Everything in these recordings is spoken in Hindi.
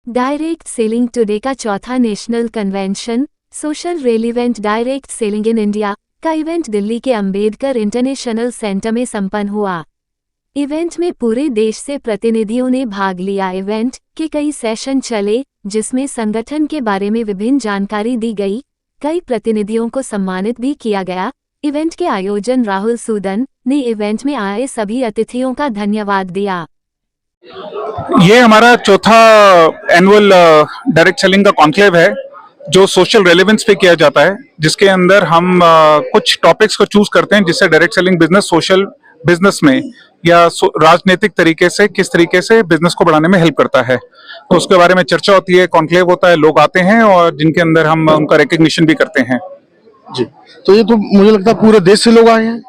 डायरेक्ट सेलिंग टुडे का चौथा national convention social relevant direct selling in India का इवेंट दिल्ली के अंबेडकर इंटरनेशनल सेंटर में संपन्न हुआ। इवेंट में पूरे देश से प्रतिनिधियों ने भाग लिया। इवेंट के कई सेशन चले जिसमें संगठन के बारे में विभिन्न जानकारी दी गई। कई प्रतिनिधियों को सम्मानित भी किया गया। इवेंट के आयोजन राहुल सूदन ने इवेंट में आए सभी अतिथियों का धन्यवाद दिया। ये हमारा चौथा एनुअल डायरेक्ट सेलिंग का कॉन्क्लेव है जो सोशल रेलेवेंस पे किया जाता है, जिसके अंदर हम कुछ टॉपिक्स को चूज करते हैं जिससे direct selling business social business में या राजनीतिक तरीके से किस तरीके से बिजनेस को बढ़ाने में हेल्प करता है। तो उसके बारे में चर्चा होती है, कॉन्क्लेव होता है, लोग आते हैं और जिनके अंदर हम उनका रिकग्निशन भी करते हैं। जी, तो ये तो मुझे लगता है पूरे देश से लोग आए हैं।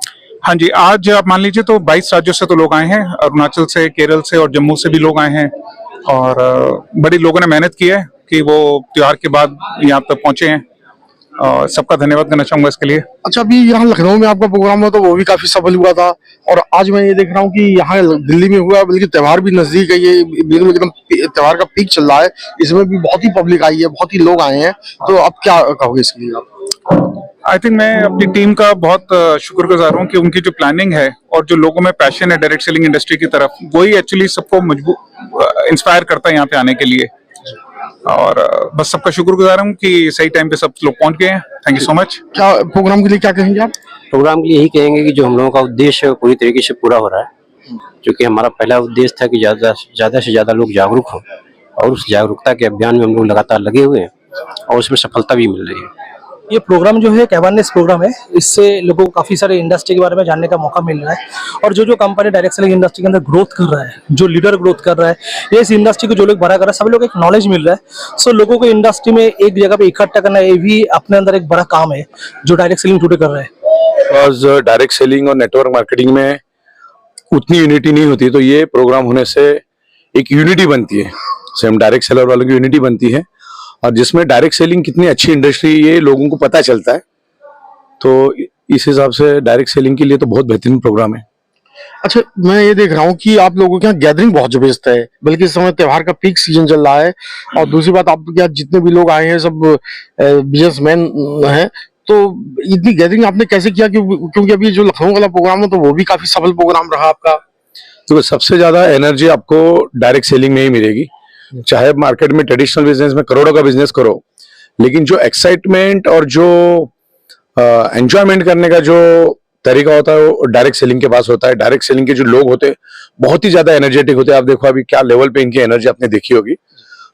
हाँ जी, आज आप मान लीजिए तो 22 राज्यों से तो लोग आए हैं, अरुणाचल से, केरल से और जम्मू से भी लोग आए हैं और बड़ी लोगों ने मेहनत की है कि वो त्योहार के बाद यहाँ तक पहुंचे हैं और सबका धन्यवाद करना चाहूंगा इसके लिए। अच्छा, अभी यहाँ लखनऊ में आपका प्रोग्राम हुआ तो वो भी काफी सफल हुआ था और आज मैं ये देख रहा हूँ कि यहाँ दिल्ली में हुआ, बल्कि त्योहार भी नजदीक है, ये एकदम त्योहार का पीक चल रहा है, इसमें भी बहुत ही पब्लिक आई है, बहुत ही लोग आए हैं, तो अब क्या कहोगे इसके लिए आप? आई थिंक मैं अपनी टीम का बहुत शुक्रगुजार हूँ कि उनकी जो प्लानिंग है और जो लोगों में पैशन है डायरेक्ट सेलिंग इंडस्ट्री की तरफ, वही एक्चुअली सबको मजबूर इंस्पायर करता है यहाँ पे आने के लिए। और बस सबका शुक्रगुजार हूँ कि सही टाइम पे सब लोग पहुंच गए हैं। Thank you so much. क्या प्रोग्राम के लिए क्या कहेंगे आप? प्रोग्राम के लिए यही कहेंगे कि जो हम लोगों का उद्देश्य पूरी तरीके से पूरा हो रहा है, क्योंकि हमारा पहला उद्देश्य था कि ज्यादा से ज्यादा लोग जागरूक हों और उस जागरूकता के अभियान में हम लोग लगातार लगे हुए हैं और उसमें सफलता भी मिल रही है। ये प्रोग्राम जो है एक अवेयरनेस प्रोग्राम है, इससे लोगों को काफ़ी सारे इंडस्ट्री के बारे में जानने का मौका मिल रहा है और जो कंपनी डायरेक्ट सेलिंग इंडस्ट्री के अंदर ग्रोथ कर रहा है, जो लीडर ग्रोथ कर रहा है, ये इस इंडस्ट्री को जो लोग बड़ा कर रहा है, सभी लोग एक नॉलेज मिल रहा है। सो लोगों को इंडस्ट्री में एक जगह पे इकट्ठा करना, ये भी अपने अंदर एक बड़ा काम है जो डायरेक्ट सेलिंग टुडे कर रहा है। बिकॉज डायरेक्ट सेलिंग और नेटवर्क मार्केटिंग में उतनी यूनिटी नहीं होती, तो ये प्रोग्राम होने से एक यूनिटी बनती है, सेम डायरेक्ट सेलर वालों की यूनिटी बनती है और जिसमें डायरेक्ट सेलिंग कितनी अच्छी इंडस्ट्री ये लोगों को पता चलता है। तो इस हिसाब से डायरेक्ट सेलिंग के लिए तो बहुत बेहतरीन प्रोग्राम है। अच्छा, मैं ये देख रहा हूँ कि आप लोगों के यहाँ गैदरिंग बहुत जबरदस्त है, बल्कि इस समय त्योहार का पीक सीजन चल रहा है और दूसरी बात आपके यहाँ जितने भी लोग आए हैं सब बिजनेसमैन हैं, तो इतनी गैदरिंग आपने कैसे किया? क्योंकि अभी जो लखनऊ वाला प्रोग्राम है तो वो भी काफी सफल प्रोग्राम रहा आपका। तो सबसे ज्यादा एनर्जी आपको डायरेक्ट सेलिंग में ही मिलेगी, चाहे मार्केट में ट्रेडिशनल बिजनेस में करोड़ों का बिजनेस करो, लेकिन जो एक्साइटमेंट और जो एंजॉयमेंट करने का जो तरीका होता है वो डायरेक्ट सेलिंग के पास होता है। डायरेक्ट सेलिंग के जो लोग होते हैं बहुत ही ज्यादा एनर्जेटिक होते हैं। आप देखो अभी क्या लेवल पे इनकी एनर्जी आपने देखी होगी।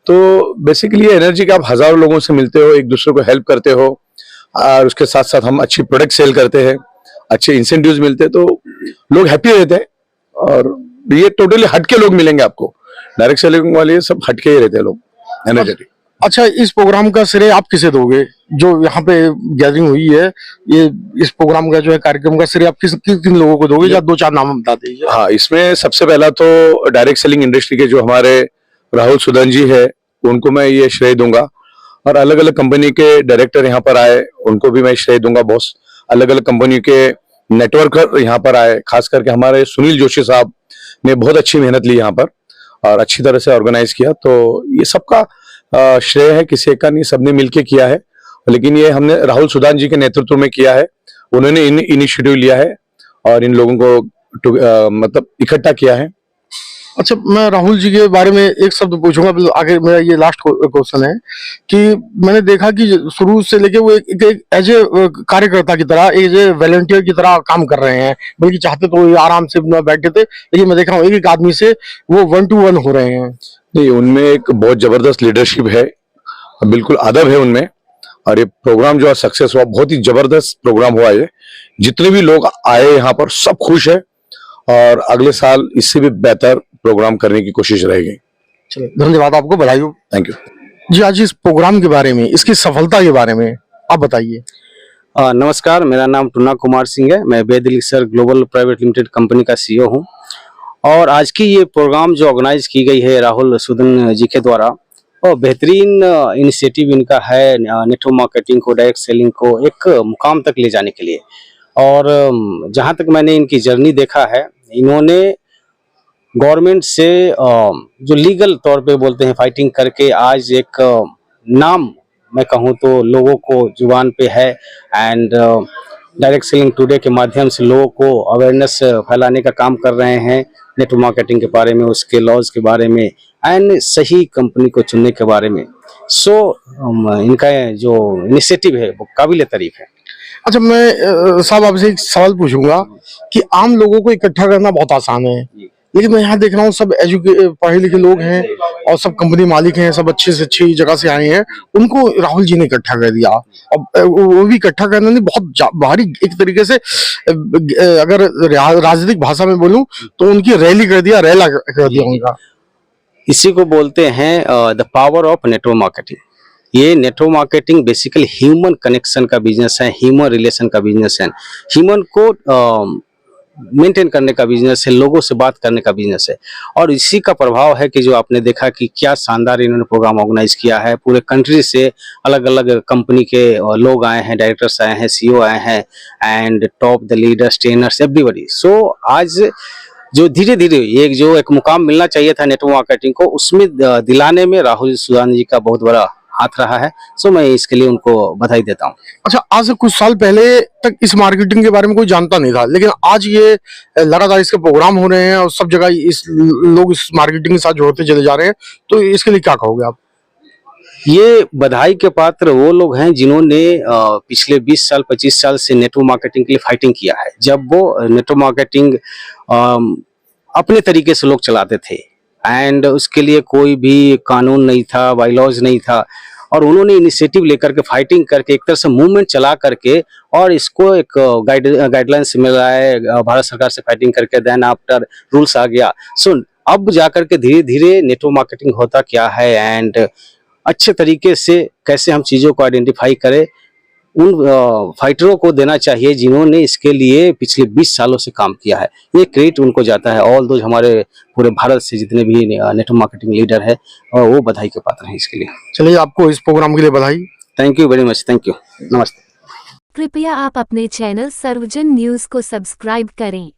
तो बेसिकली एनर्जी के आप हजारों लोगों से मिलते हो, एक दूसरे को हेल्प करते हो और उसके साथ साथ हम अच्छी प्रोडक्ट सेल करते हैं, अच्छे इंसेंटिव्स मिलते हैं, तो लोग हैप्पी रहते हैं। और ये टोटली हटके लोग मिलेंगे आपको, डायरेक्ट सेलिंग वाले सब हटके ही रहते हैं लोग, एनर्जेटिक। अच्छा, इस प्रोग्राम का श्रेय आप किसे दोगे? जो यहाँ पे गैदरिंग हुई है, ये इस प्रोग्राम का जो है कार्यक्रम का श्रेय आप किन लोगों को दोगे, या दो चार नाम बता दीजिए। हाँ, इसमें सबसे पहला तो डायरेक्ट सेलिंग इंडस्ट्री के जो हमारे राहुल सुदन जी है उनको मैं ये श्रेय दूंगा और अलग अलग कंपनी के डायरेक्टर यहाँ पर आए उनको भी मैं श्रेय दूंगा। बहुत अलग अलग कंपनी के नेटवर्कर यहाँ पर आए, खास करके हमारे सुनील जोशी साहब ने बहुत अच्छी मेहनत ली यहाँ पर और अच्छी तरह से ऑर्गेनाइज किया। तो ये सबका श्रेय है, किसी एक का नहीं, सबने मिलके किया है, लेकिन ये हमने राहुल सुदान जी के नेतृत्व में किया है। उन्होंने इनिशिएटिव लिया है और इन लोगों को मतलब इकट्ठा किया है। अच्छा, मैं राहुल जी के बारे में एक शब्द पूछूंगा, आगे मेरा ये लास्ट क्वेश्चन है कि मैंने देखा कि शुरू से लेके वो एक एज ए कार्यकर्ता की तरह, एज ए वॉलंटियर की तरह काम कर रहे हैं, बल्कि चाहते तो आराम से बैठे थे, लेकिन मैं देख रहा हूँ एक आदमी से वो 1 to 1 हो रहे हैं। नहीं, उनमें एक बहुत जबरदस्त लीडरशिप है, बिल्कुल अदब है उनमें। और ये प्रोग्राम जो है सक्सेस हुआ, बहुत ही जबरदस्त प्रोग्राम हुआ। ये जितने भी लोग आए यहाँ पर सब खुश है और अगले साल इससे भी बेहतर प्रोग्राम करने की कोशिश रहेगी। चलिए, धन्यवाद, आपको बधाई हो। थैंक यू जी। आज इस प्रोग्राम के बारे में, इसकी सफलता के बारे में आप बताइए। नमस्कार, मेरा नाम टुन्ना कुमार सिंह है। मैं Ved elixir global private limited company का CEO हूँ और आज की ये प्रोग्राम जो ऑर्गेनाइज की गई है राहुल सुदन जी के द्वारा, और बेहतरीन इनिशिएटिव इनका है नेटवर्क मार्केटिंग को, डायरेक्ट सेलिंग को एक मुकाम तक ले जाने के लिए। और जहाँ तक मैंने इनकी जर्नी देखा है, इन्होंने गवर्नमेंट से जो लीगल तौर पे बोलते हैं फाइटिंग करके आज एक नाम मैं कहूँ तो लोगों को जुबान पे है। एंड डायरेक्ट सेलिंग टुडे के माध्यम से लोगों को अवेयरनेस फैलाने का काम कर रहे हैं नेटवर्क मार्केटिंग के बारे में, उसके लॉज के बारे में एंड सही कंपनी को चुनने के बारे में। सो इनका जो इनिशिएटिव है वो काबिल तारीफ है। अच्छा, मैं साहब आपसे एक सवाल पूछूंगा कि आम लोगों को इकट्ठा करना बहुत आसान है, लेकिन मैं यहाँ देख रहा हूँ सब पढ़े लिखे लोग हैं और सब कंपनी मालिक हैं, सब अच्छे से अच्छी जगह से आए हैं, उनको राहुल जी ने इकट्ठा कर दिया। अब वो भी इकट्ठा करना नहीं, बहुत भारी एक तरीके से अगर राजनीतिक भाषा में बोलूं तो उनकी रैली कर दिया, रैला कर दिया उनका। इसी को बोलते हैं the power of network marketing. ये network marketing basically human connection का बिजनेस है, ह्यूमन रिलेशन का बिजनेस है, ह्यूमन को मेंटेन करने का बिजनेस है, लोगों से बात करने का बिजनेस है। और इसी का प्रभाव है कि जो आपने देखा कि क्या शानदार इन्होंने प्रोग्राम ऑर्गेनाइज किया है। पूरे कंट्री से अलग अलग कंपनी के लोग आए हैं, डायरेक्टर्स आए हैं, सीईओ आए हैं and top the leaders, trainers, everybody. So आज जो धीरे धीरे एक मुकाम मिलना चाहिए था नेटवर्क मार्केटिंग को, उसमें दिलाने में राहुल सुदान जी का बहुत बड़ा हाथ रहा है। सो मैं इसके लिए उनको बधाई देता हूँ। अच्छा, आज से कुछ साल पहले तक इस मार्केटिंग के बारे में कोई जानता नहीं था, लेकिन आज ये लगातार इसके प्रोग्राम हो रहे हैं और सब जगह लोग इस मार्केटिंग के साथ जोड़ते चले जा रहे हैं, तो इसके लिए क्या कहोगे आप? ये बधाई के पात्र वो लोग हैं जिन्होंने पिछले 20 साल 25 साल से नेटवर्क मार्केटिंग के लिए फाइटिंग किया है। जब वो नेटवर्क मार्केटिंग अपने तरीके से लोग चलाते थे एंड उसके लिए कोई भी कानून नहीं था, बायलॉज नहीं था, और उन्होंने इनिशिएटिव लेकर के फाइटिंग करके एक तरह से मूवमेंट चला करके और इसको एक गाइडलाइंस मिला है भारत सरकार से फाइटिंग करके, देन आफ्टर रूल्स आ गया। सो अब जाकर के धीरे धीरे नेटवर्क मार्केटिंग होता क्या है एंड अच्छे तरीके से कैसे हम चीजों को आइडेंटिफाई करें, उन फाइटरों को देना चाहिए जिन्होंने इसके लिए पिछले 20 सालों से काम किया है। ये क्रेडिट उनको जाता है। ऑल दो हमारे पूरे भारत से जितने भी नेटवर्क मार्केटिंग लीडर है और वो बधाई के पात्र हैं इसके लिए। चलिए, आपको इस प्रोग्राम के लिए बधाई। Thank you very much. Thank you. नमस्ते। कृपया आप अपने चैनल सर्वजन न्यूज को सब्सक्राइब करें।